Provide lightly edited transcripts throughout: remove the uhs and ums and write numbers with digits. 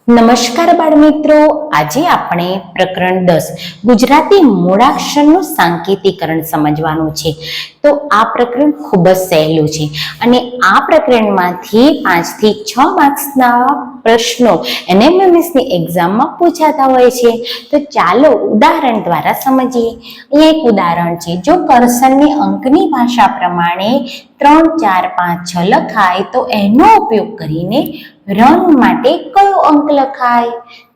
નમસ્કાર બાળ મિત્રો, આજે આપણે પ્રકરણ 10 ગુજરાતી મૂળાક્ષરનું સાંકેતિકરણ સમજવાનું છે. તો આ પ્રકરણ ખૂબ જ સહેલું છે અને આ પ્રકરણમાંથી 5 થી 6 માર્ક્સના પ્રશ્નો એનએમએમએસની એક્ઝામમાં પૂછાતા હોય છે. તો ચાલો ઉદાહરણ દ્વારા સમજીએ. અહીંયા એક ઉદાહરણ છે. જો કરસનની અંકની ભાષા પ્રમાણે 3, 4, 5, 6 લખાય તો એનો ઉપયોગ કરીને રન માટે કયો અંક લખાય?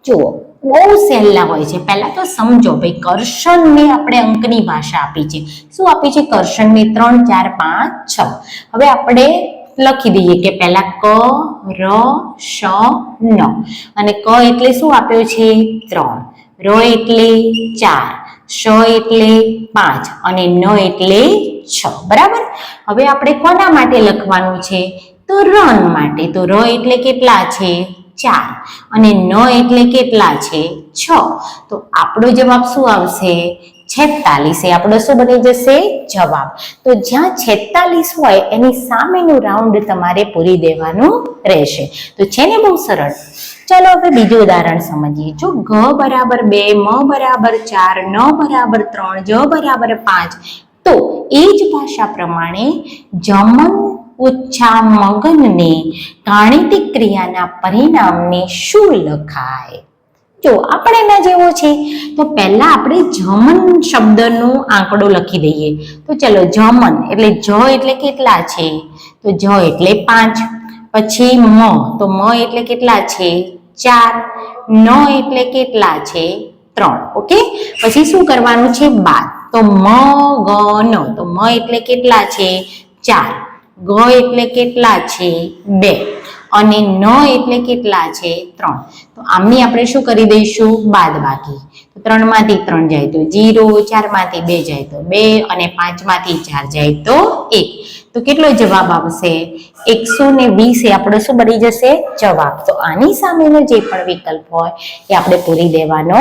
જુઓ, બહુ સહેલા હોય છે. પહેલા તો સમજો ભાઈ, કરશનને આપણે અંકની ભાષા આપી છે. શું આપી છે? કરશનને 3, 4, 5, 6. હવે આપણે લખી દઈએ કે પહેલા ક, ર, શ, ન. અને ક એટલે શું આપ્યો છે? 3. ર એટલે 4, શ એટલે 5 અને ન એટલે 6. બરાબર. હવે આપણે કોના માટે લખવાનું છે? તો રન માટે. તો ર એટલે કેટલા છે? 4 અને ન એટલે કેટલા છે? 6. તો આપણો જવાબ શું આવશે? 46. આપણો શું બની જશે? જવાબ. તો જ્યાં 46 હોય એની સામેનું રાઉન્ડ તમારે પૂરી દેવાનું રહેશે. તો છે ને બહુ સરળ. ચાલો હવે બીજું ઉદાહરણ સમજીએ. જો ગ બરાબર 2, મ બરાબર 4, ન બરાબર 3, જ બરાબર 5, તો એ જ ભાષા પ્રમાણે જમન ઉચ્છા મગનને ગાણિતિક ક્રિયાના પરિણામને શું લખાય? જો આપણે એના જેવો છે. તો પહેલા આપણે જમન શબ્દનો આંકડો લખી દઈએ. તો ચલો, જમન એટલે જ એટલે કેટલા છે? તો જ એટલે 5. પછી મ, તો મ એટલે કેટલા છે? 4. ન એટલે કેટલા છે? 3. ઓકે. પછી શું કરવાનું છે? બાદ. તો મ, ગ, ન. તો મ એટલે કેટલા છે? 4. ગ એટલે કેટલા છે? 2 અને ન એટલે કેટલા છે? 3. તો આમની આપણે શું કરી દઈશું? બાદબાકી. તો 3 માંથી 3 જાય તો 0, 4 માંથી 2 જાય તો 2 અને 5 માંથી 4 જાય તો 1. તો કેટલો જવાબ આવશે? 120 એ આપણો શું બની જશે? જવાબ. તો આની સામેનો જે પણ વિકલ્પ હોય એ આપણે પૂરી દેવાનો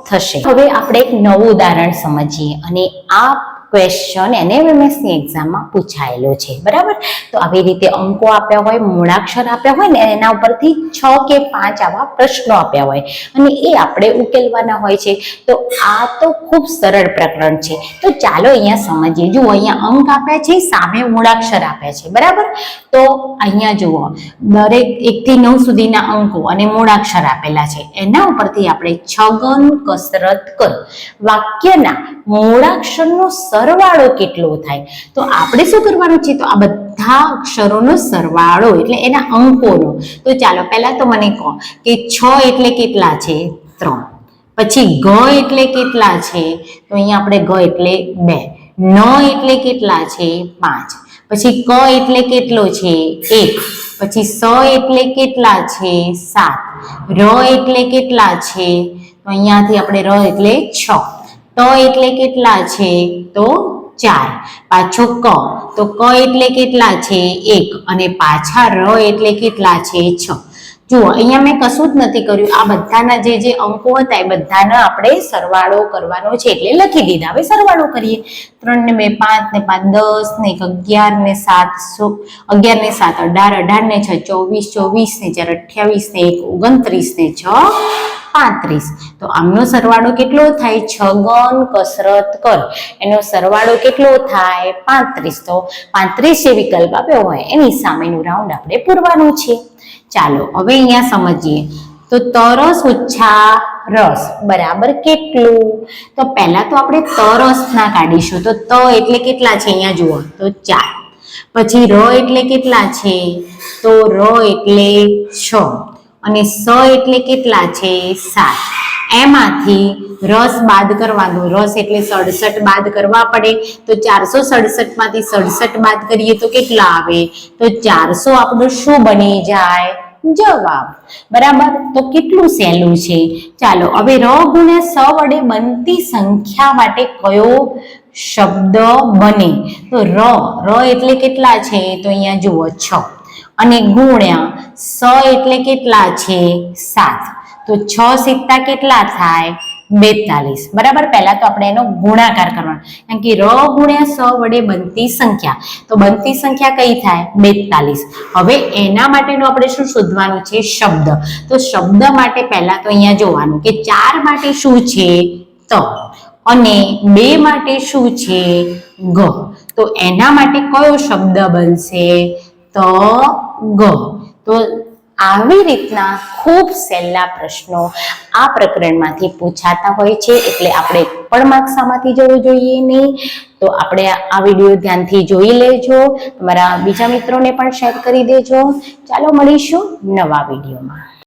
થશે. હવે આપણે એક નવું ઉદાહરણ સમજીએ અને આ ક્વેશ્ચન એનએમએમએસની એક્ઝામમાં પૂછાયેલો છે. બરાબર. તો આવી રીતે અંકો આપ્યા હોય, મૂળાક્ષર આપ્યા હોય ને એના ઉપરથી 6 કે 5 આવા પ્રશ્નો આપ્યા હોય અને એ આપણે ઉકેલવાના હોય છે. તો આ તો ખૂબ સરળ પ્રકરણ છે. તો ચાલો અહીંયા સમજીએ. જુઓ, અહીંયા અંક આપ્યા છે, સામે મૂળાક્ષર આપ્યા છે. બરાબર. તો અહીંયા જુઓ, દરેક 1 થી 9 સુધીના અંકો અને મૂળાક્ષર આપેલા છે. એના ઉપરથી આપણે છગન કસરત કર વાક્યના મૂળાક્ષરનો સરવાળો કેટલો થાય? તો આપણે શું કરવાનું છે? તો આ બધા અક્ષરોનો સરવાળો એટલે એના અંકોનો. તો ચાલો પહેલા તો મને કહો કે 6 એટલે કેટલા છે? 3. પછી ગ એટલે કેટલા છે? તો અહીંયા આપણે ગ એટલે 2. ન એટલે કેટલા છે? 5. પછી ક એટલે કેટલો છે? 1. પછી સ એટલે કેટલા છે? 7. ર એટલે કેટલા છે? તો અહીંયાથી આપણે ર એટલે 6. ત એટલે કેટલા છે? તો 4. પાછો ક, તો ક એટલે કેટલા છે? 1 અને પાછા ર એટલે કેટલા છે? 6. જુઓ, અહીંયા મેં કશું જ નથી કર્યું. આ બધાના જે અંકો હતા એ બધાના આપણે સરવાળો કરવાનો છે એટલે લખી દીધા. હવે સરવાળો કરીએ. 3 ને 2 5 ને 5 10 ને 11 ને 7 11 ને 7 18 18 ને 6 24 24 ને 4 28 ને 1 29 ને 6 35. તો આમનો સરવાળો કેટલો થાય? છગન કસરત કર એનો સરવાળો કેટલો થાય? 35. તો 35 જે વિકલ્પ આપ્યો હોય એની સામેનું રાઉન્ડ આપણે પૂરવાનું છે. ચાલો હવે અહીંયા સમજીએ. તો તરસ ઓછા રસ બરાબર કેટલું? તો પહેલા તો આપણે તરસ ના કાઢીશું. તો ત એટલે કેટલા છે? અહીંયા જુઓ, તો 4. પછી ર એટલે કેટલા છે? તો ર એટલે 6 અને સ એટલે કેટલા છે? 7. એમાંથી રસ બાદ કરવાનું. રસ એટલે 67 બાદ કરવા પડે. તો 467 માંથી 67 બાદ કરીએ તો કેટલા આવે? તો 400 આપણું શું બની જાય? જવાબ. બરાબર. તો કેટલું સહેલું છે. ચાલો હવે ર ગુણ્યા સ વડે બનતી સંખ્યા માટે કયો શબ્દ બને? તો ર એટલે કેટલા છે? તો અહીંયા જુઓ 6 અને ગુણ્યા સ એટલે કેટલા છે? 7. તો 6 સિત્તા કેટલા થાય? 42. બરાબર, પહેલા તો આપણે એનો ગુણાકાર કરવાનો, કારણ કે ર ગુણ્યા સ વડે બનતી સંખ્યા, તો બનતી સંખ્યા કઈ થાય? 42. હવે એના માટેનું આપણે શું શોધવાનું છે? શબ્દ. તો શબ્દ માટે પહેલા તો અહીંયા જોવાનું કે 4 માટે શું છે? ત, અને 2 માટે શું છે? ગ. તો એના માટે કયો શબ્દ બનશે? ત, ગ. તો આવી રીતના ખૂબ સહેલા પ્રશ્નો આ પ્રકરણમાંથી પૂછાતા હોય છે, એટલે આપણે પણ માર્ક્સ આમાંથી જવું જોઈએ નહીં. તો આપણે આ વિડીયો ધ્યાનથી જોઈ લેજો, તમારા બીજા મિત્રોને પણ શેર કરી દેજો. ચાલો મળીશું નવા વિડીયોમાં.